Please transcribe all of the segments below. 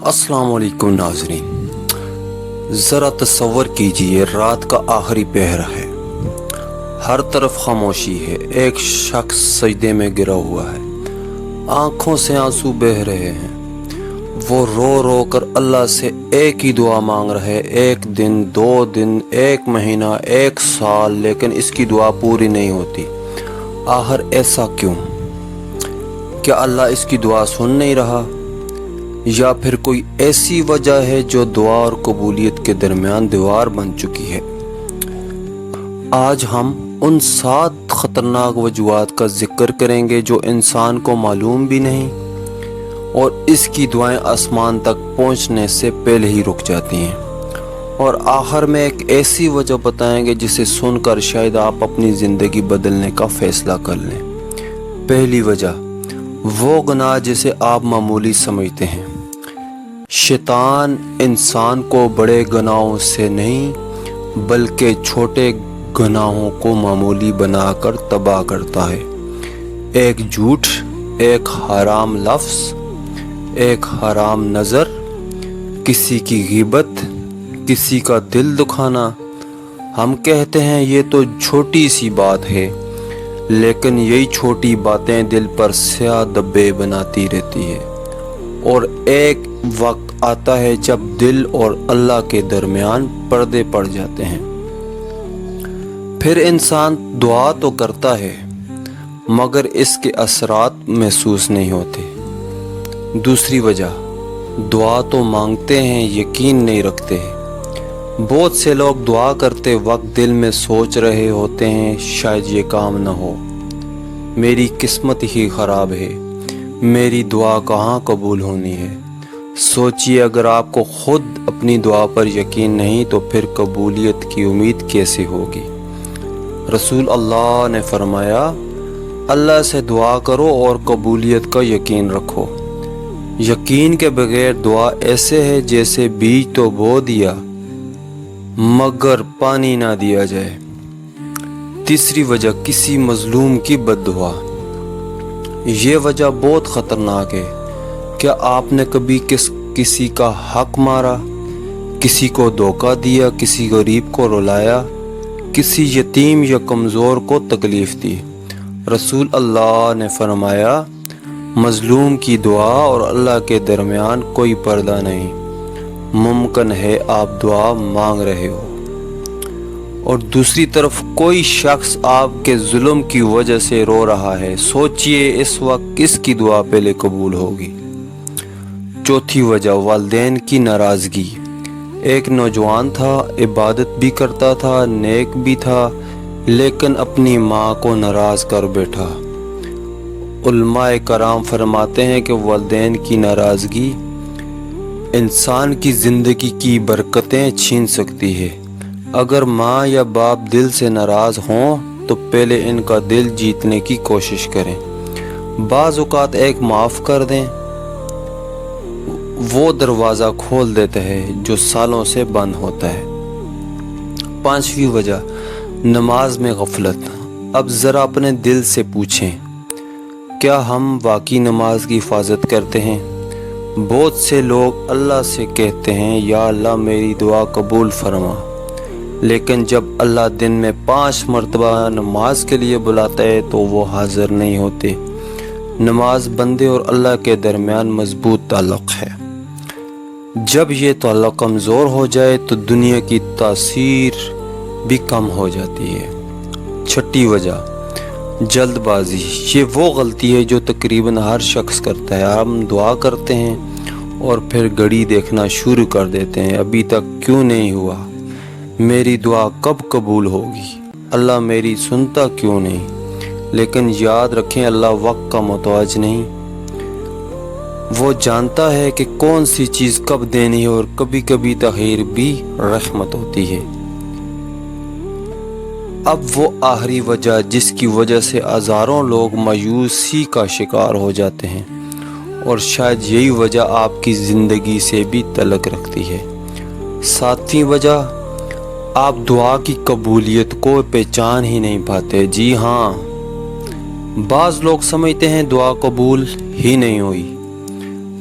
अस्सलाम वालेकुम नाज़रीन, ज़रा तसव्वुर कीजिए रात का आखिरी पहर है, हर तरफ खामोशी है, एक शख्स सजदे में गिरा हुआ है, आँखों से आंसू बह रहे हैं। वो रो रो कर अल्लाह से एक ही दुआ मांग रहे, एक दिन, 2 दिन, 1 महीना, 1 साल, लेकिन इसकी दुआ पूरी नहीं होती। आखिर ऐसा क्यों? क्या अल्लाह इसकी दुआ सुन नहीं रहा, या फिर कोई ऐसी वजह है जो दुआ और कबूलियत के दरमियान दीवार बन चुकी है? आज हम उन 7 ख़तरनाक वजूहात का जिक्र करेंगे जो इंसान को मालूम भी नहीं और इसकी दुआएं आसमान तक पहुंचने से पहले ही रुक जाती हैं, और आखिर में एक ऐसी वजह बताएंगे जिसे सुनकर शायद आप अपनी ज़िंदगी बदलने का फ़ैसला कर लें। पहली वजह, वो गुनाह जिसे आप मामूली समझते हैं। शैतान इंसान को बड़े गुनाहों से नहीं बल्कि छोटे गुनाहों को मामूली बनाकर तबाह करता है। एक झूठ, एक हराम लफ्ज़, एक हराम नज़र, किसी की ग़ीबत, किसी का दिल दुखाना। हम कहते हैं ये तो छोटी सी बात है, लेकिन यही छोटी बातें दिल पर स्याह धब्बे बनाती रहती है, और एक वक्त आता है जब दिल और अल्लाह के दरमियान पर्दे पड़ जाते हैं। फिर इंसान दुआ तो करता है मगर इसके असरात महसूस नहीं होते। दूसरी वजह, दुआ तो मांगते हैं, यकीन नहीं रखते। बहुत से लोग दुआ करते वक्त दिल में सोच रहे होते हैं शायद ये काम न हो, मेरी किस्मत ही ख़राब है, मेरी दुआ कहाँ कबूल होनी है। सोचिए, अगर आपको खुद अपनी दुआ पर यकीन नहीं तो फिर कबूलियत की उम्मीद कैसे होगी? रसूल अल्लाह ने फरमाया, अल्लाह से दुआ करो और कबूलियत का यकीन रखो। यकीन के बगैर दुआ ऐसे है जैसे बीज तो बो दिया मगर पानी ना दिया जाए। तीसरी वजह, किसी मजलूम की बद्दुआ। ये वजह बहुत ख़तरनाक है। क्या आपने कभी किसी का हक मारा, किसी को धोखा दिया, किसी गरीब को रुलाया, किसी यतीम या कमज़ोर को तकलीफ़ दी? रसूल अल्लाह ने फरमाया, मजलूम की दुआ और अल्लाह के दरमियान कोई पर्दा नहीं। मुमकिन है आप दुआ मांग रहे हो और दूसरी तरफ कोई शख्स आपके जुल्म की वजह से रो रहा है। सोचिए इस वक्त किसकी दुआ पहले कबूल होगी? चौथी वजह, वालिदैन की नाराज़गी। एक नौजवान था, इबादत भी करता था, नेक भी था, लेकिन अपनी माँ को नाराज़ कर बैठा। उलमाए कराम फरमाते हैं कि वालिदैन की नाराज़गी इंसान की ज़िंदगी की बरकतें छीन सकती है। अगर माँ या बाप दिल से नाराज़ हों तो पहले इनका दिल जीतने की कोशिश करें। बाज़ औक़ात एक माफ़ कर दें, वो दरवाज़ा खोल देता है जो सालों से बंद होता है। 5वीं वजह, नमाज में गफलत। अब ज़रा अपने दिल से पूछें, क्या हम वाकई नमाज की हिफाजत करते हैं? बहुत से लोग अल्लाह से कहते हैं, या अल्लाह मेरी दुआ कबूल फरमा, लेकिन जब अल्लाह दिन में 5 मरतबा नमाज के लिए बुलाता है तो वो हाज़िर नहीं होते। नमाज बंदे और अल्लाह के दरमियान मजबूत ताल्लुक़ है। जब ये ताल्लुक़ कमज़ोर हो जाए तो दुनिया की तासीर भी कम हो जाती है। 6ठी वजह, जल्दबाजी। ये वो गलती है जो तकरीबन हर शख्स करता है। हम दुआ करते हैं और फिर घड़ी देखना शुरू कर देते हैं, अभी तक क्यों नहीं हुआ, मेरी दुआ कब कबूल होगी, अल्लाह मेरी सुनता क्यों नहीं? लेकिन याद रखें, अल्लाह वक्त का मोहताज नहीं, वो जानता है कि कौन सी चीज़ कब देनी है, और कभी कभी तख़ीर भी रहमत होती है। अब वो आखिरी वजह जिसकी वजह से हज़ारों लोग मायूसी का शिकार हो जाते हैं, और शायद यही वजह आपकी ज़िंदगी से भी तल्लुक़ रखती है। 7वीं वजह, आप दुआ की कबूलियत को पहचान ही नहीं पाते। जी हाँ, बाज़ लोग समझते हैं दुआ कबूल ही नहीं हुई,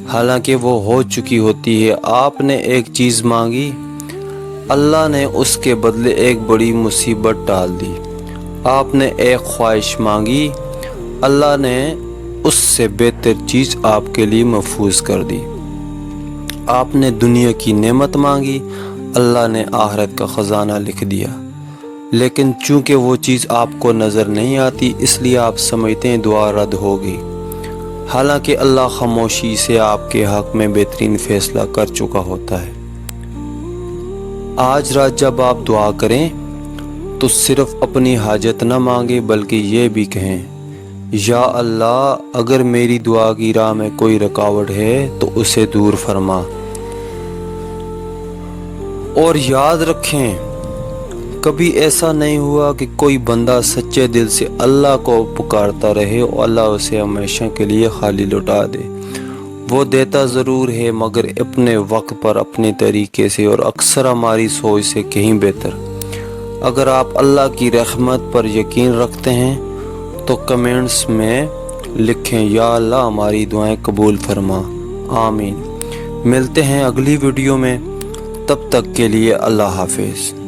حالانکہ وہ ہو چکی ہوتی ہے۔ آپ نے ایک چیز مانگی، اللہ نے اس کے بدلے ایک بڑی مصیبت ڈال دی۔ آپ نے ایک خواہش مانگی، اللہ نے اس سے بہتر چیز آپ کے لیے محفوظ کر دی۔ آپ نے دنیا کی نعمت مانگی، اللہ نے آخرت کا خزانہ لکھ دیا۔ لیکن چونکہ وہ چیز آپ کو نظر نہیں آتی، اس لیے آپ سمجھتے ہیں دعا رد ہوگی، حالانکہ اللہ خاموشی سے آپ کے حق میں بہترین فیصلہ کر چکا ہوتا ہے۔ آج رات جب آپ دعا کریں تو صرف اپنی حاجت نہ مانگیں، بلکہ یہ بھی کہیں، یا اللہ اگر میری دعا کی راہ میں کوئی رکاوٹ ہے تو اسے دور فرما۔ اور یاد رکھیں، کبھی ایسا نہیں ہوا کہ کوئی بندہ سچے دل سے اللہ کو پکارتا رہے اور اللہ اسے ہمیشہ کے لیے خالی لوٹا دے۔ وہ دیتا ضرور ہے، مگر اپنے وقت پر، اپنے طریقے سے، اور اکثر ہماری سوچ سے کہیں بہتر۔ اگر آپ اللہ کی رحمت پر یقین رکھتے ہیں تو کمنٹس میں لکھیں، یا اللہ ہماری دعائیں قبول فرما، آمین۔ ملتے ہیں اگلی ویڈیو میں، تب تک کے لیے اللہ حافظ۔